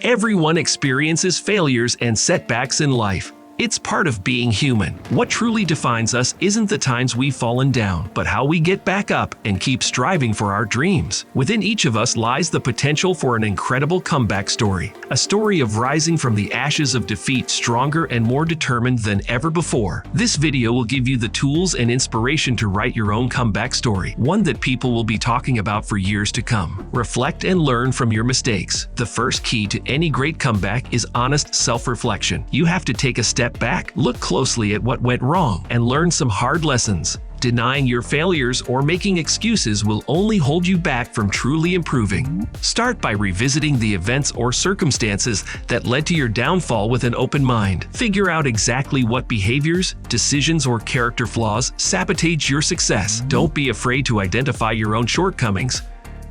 Everyone experiences failures and setbacks in life. It's part of being human. What truly defines us isn't the times we've fallen down, but how we get back up and keep striving for our dreams. Within each of us lies the potential for an incredible comeback story. A story of rising from the ashes of defeat stronger and more determined than ever before. This video will give you the tools and inspiration to write your own comeback story, one that people will be talking about for years to come. Reflect and learn from your mistakes. The first key to any great comeback is honest self-reflection. You have to take a step back, look closely at what went wrong, and learn some hard lessons. Denying your failures or making excuses will only hold you back from truly improving. Start by revisiting the events or circumstances that led to your downfall with an open mind. Figure out exactly what behaviors, decisions, or character flaws sabotage your success. Don't be afraid to identify your own shortcomings.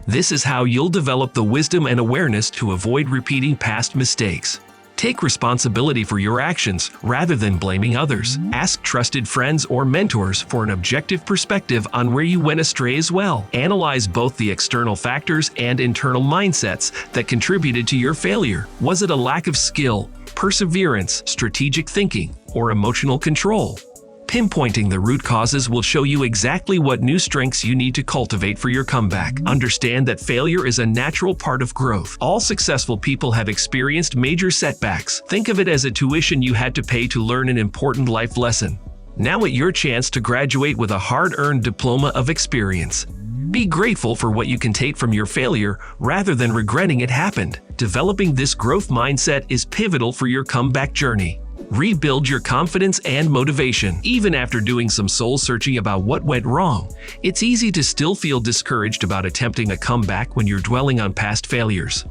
This is how you'll develop the wisdom and awareness to avoid repeating past mistakes. Take responsibility for your actions rather than blaming others. Ask trusted friends or mentors for an objective perspective on where you went astray as well. Analyze both the external factors and internal mindsets that contributed to your failure. Was it a lack of skill, perseverance, strategic thinking, or emotional control? Pinpointing the root causes will show you exactly what new strengths you need to cultivate for your comeback. Understand that failure is a natural part of growth. All successful people have experienced major setbacks. Think of it as a tuition you had to pay to learn an important life lesson. Now it's your chance to graduate with a hard-earned diploma of experience. Be grateful for what you can take from your failure rather than regretting it happened. Developing this growth mindset is pivotal for your comeback journey. Rebuild your confidence and motivation. Even after doing some soul-searching about what went wrong, it's easy to still feel discouraged about attempting a comeback when you're dwelling on past failures.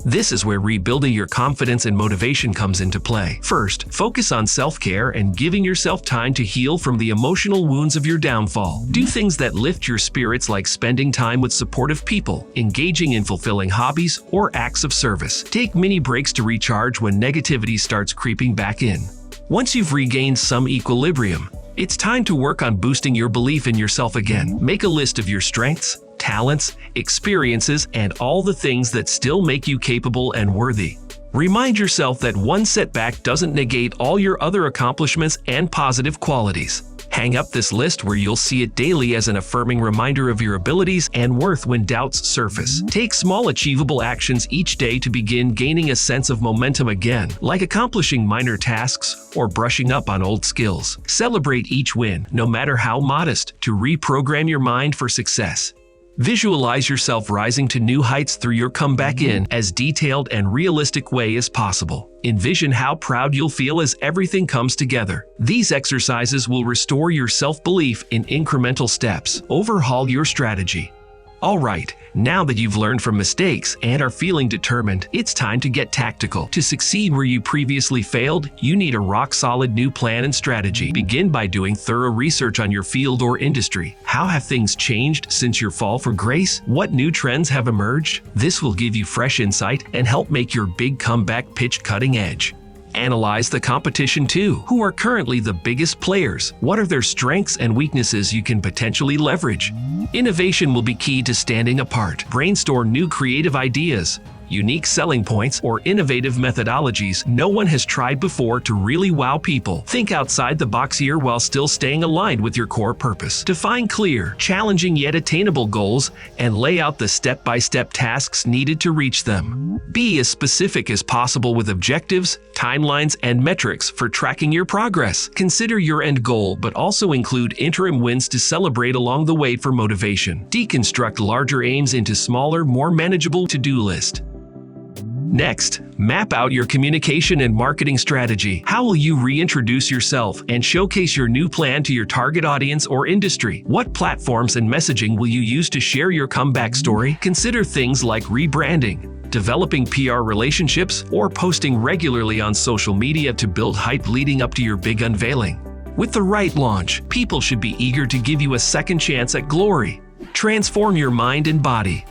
This is where rebuilding your confidence and motivation comes into play. First, focus on self-care and giving yourself time to heal from the emotional wounds of your downfall. Do things that lift your spirits, like spending time with supportive people, engaging in fulfilling hobbies, or acts of service. Take mini breaks to recharge when negativity starts creeping back in. Once you've regained some equilibrium, it's time to work on boosting your belief in yourself again. Make a list of your strengths, talents, experiences, and all the things that still make you capable and worthy. Remind yourself that one setback doesn't negate all your other accomplishments and positive qualities. Hang up this list where you'll see it daily as an affirming reminder of your abilities and worth when doubts surface. Take small achievable actions each day to begin gaining a sense of momentum again, like accomplishing minor tasks or brushing up on old skills. Celebrate each win, no matter how modest, to reprogram your mind for success. Visualize yourself rising to new heights through your comeback in as detailed and realistic way as possible. Envision how proud you'll feel as everything comes together. These exercises will restore your self-belief in incremental steps. Overhaul your strategy. All right, now that you've learned from mistakes and are feeling determined, it's time to get tactical. To succeed where you previously failed, you need a rock-solid new plan and strategy. Begin by doing thorough research on your field or industry. How have things changed since your fall for grace? What new trends have emerged? This will give you fresh insight and help make your big comeback pitch cutting edge. Analyze the competition too. Who are currently the biggest players? What are their strengths and weaknesses you can potentially leverage? Innovation will be key to standing apart. Brainstorm new creative ideas, unique selling points, or innovative methodologies no one has tried before to really wow people. Think outside the box here while still staying aligned with your core purpose. Define clear, challenging yet attainable goals and lay out the step-by-step tasks needed to reach them. Be as specific as possible with objectives, timelines, and metrics for tracking your progress. Consider your end goal, but also include interim wins to celebrate along the way for motivation. Deconstruct larger aims into smaller, more manageable to-do lists. Next, map out your communication and marketing strategy. How will you reintroduce yourself and showcase your new plan to your target audience or industry? What platforms and messaging will you use to share your comeback story? Consider things like rebranding, developing PR relationships, or posting regularly on social media to build hype leading up to your big unveiling. With the right launch, people should be eager to give you a second chance at glory. Transform your mind and body.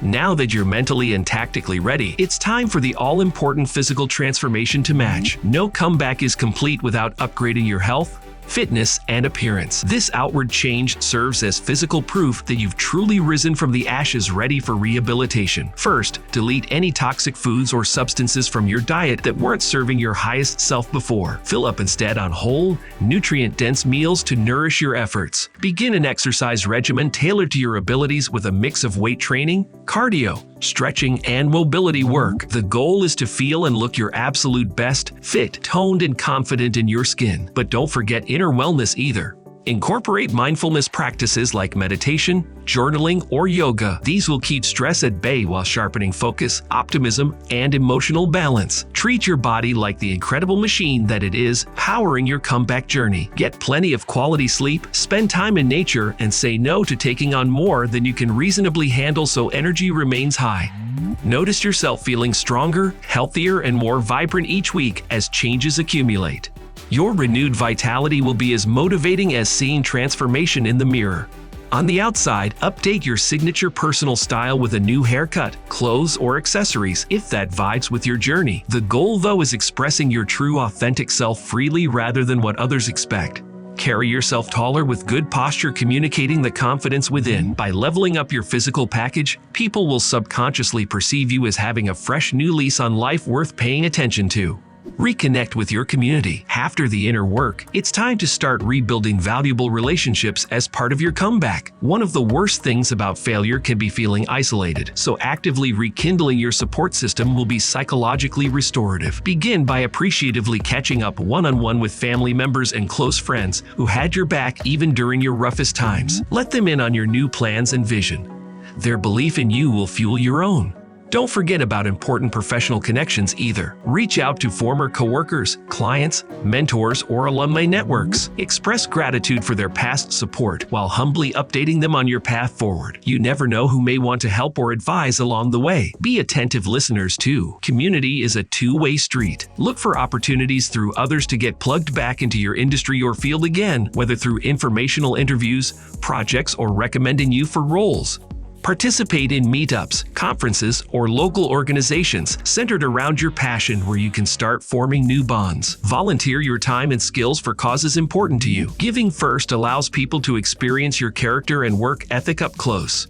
Now that you're mentally and tactically ready, it's time for the all-important physical transformation to match. No comeback is complete without upgrading your health, fitness, and appearance. This outward change serves as physical proof that you've truly risen from the ashes, ready for rehabilitation. First, delete any toxic foods or substances from your diet that weren't serving your highest self before. Fill up instead on whole, nutrient-dense meals to nourish your efforts. Begin an exercise regimen tailored to your abilities with a mix of weight training, cardio, stretching, and mobility work. The goal is to feel and look your absolute best, fit, toned, and confident in your skin. But don't forget inner wellness either. Incorporate mindfulness practices like meditation, journaling, or yoga. These will keep stress at bay while sharpening focus, optimism, and emotional balance. Treat your body like the incredible machine that it is, powering your comeback journey. Get plenty of quality sleep, spend time in nature, and say no to taking on more than you can reasonably handle so energy remains high. Notice yourself feeling stronger, healthier, and more vibrant each week as changes accumulate. Your renewed vitality will be as motivating as seeing transformation in the mirror. On the outside, update your signature personal style with a new haircut, clothes, or accessories if that vibes with your journey. The goal, though, is expressing your true, authentic self freely rather than what others expect. Carry yourself taller with good posture, communicating the confidence within. By leveling up your physical package, people will subconsciously perceive you as having a fresh new lease on life worth paying attention to. Reconnect with your community. After the inner work, it's time to start rebuilding valuable relationships as part of your comeback. One of the worst things about failure can be feeling isolated, so actively rekindling your support system will be psychologically restorative. Begin by appreciatively catching up one-on-one with family members and close friends who had your back even during your roughest times. Let them in on your new plans and vision. Their belief in you will fuel your own. Don't forget about important professional connections either. Reach out to former coworkers, clients, mentors, or alumni networks. Express gratitude for their past support while humbly updating them on your path forward. You never know who may want to help or advise along the way. Be attentive listeners too. Community is a two-way street. Look for opportunities through others to get plugged back into your industry or field again, whether through informational interviews, projects, or recommending you for roles. Participate in meetups, conferences, or local organizations centered around your passion where you can start forming new bonds. Volunteer your time and skills for causes important to you. Giving first allows people to experience your character and work ethic up close.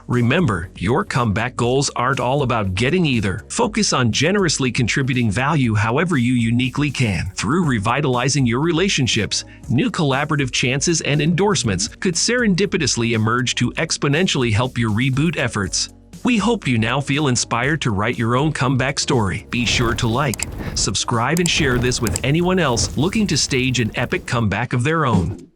Remember, your comeback goals aren't all about getting either. Focus on generously contributing value however you uniquely can. Through revitalizing your relationships, new collaborative chances and endorsements could serendipitously emerge to exponentially help your reboot efforts. We hope you now feel inspired to write your own comeback story. Be sure to like, subscribe, and share this with anyone else looking to stage an epic comeback of their own.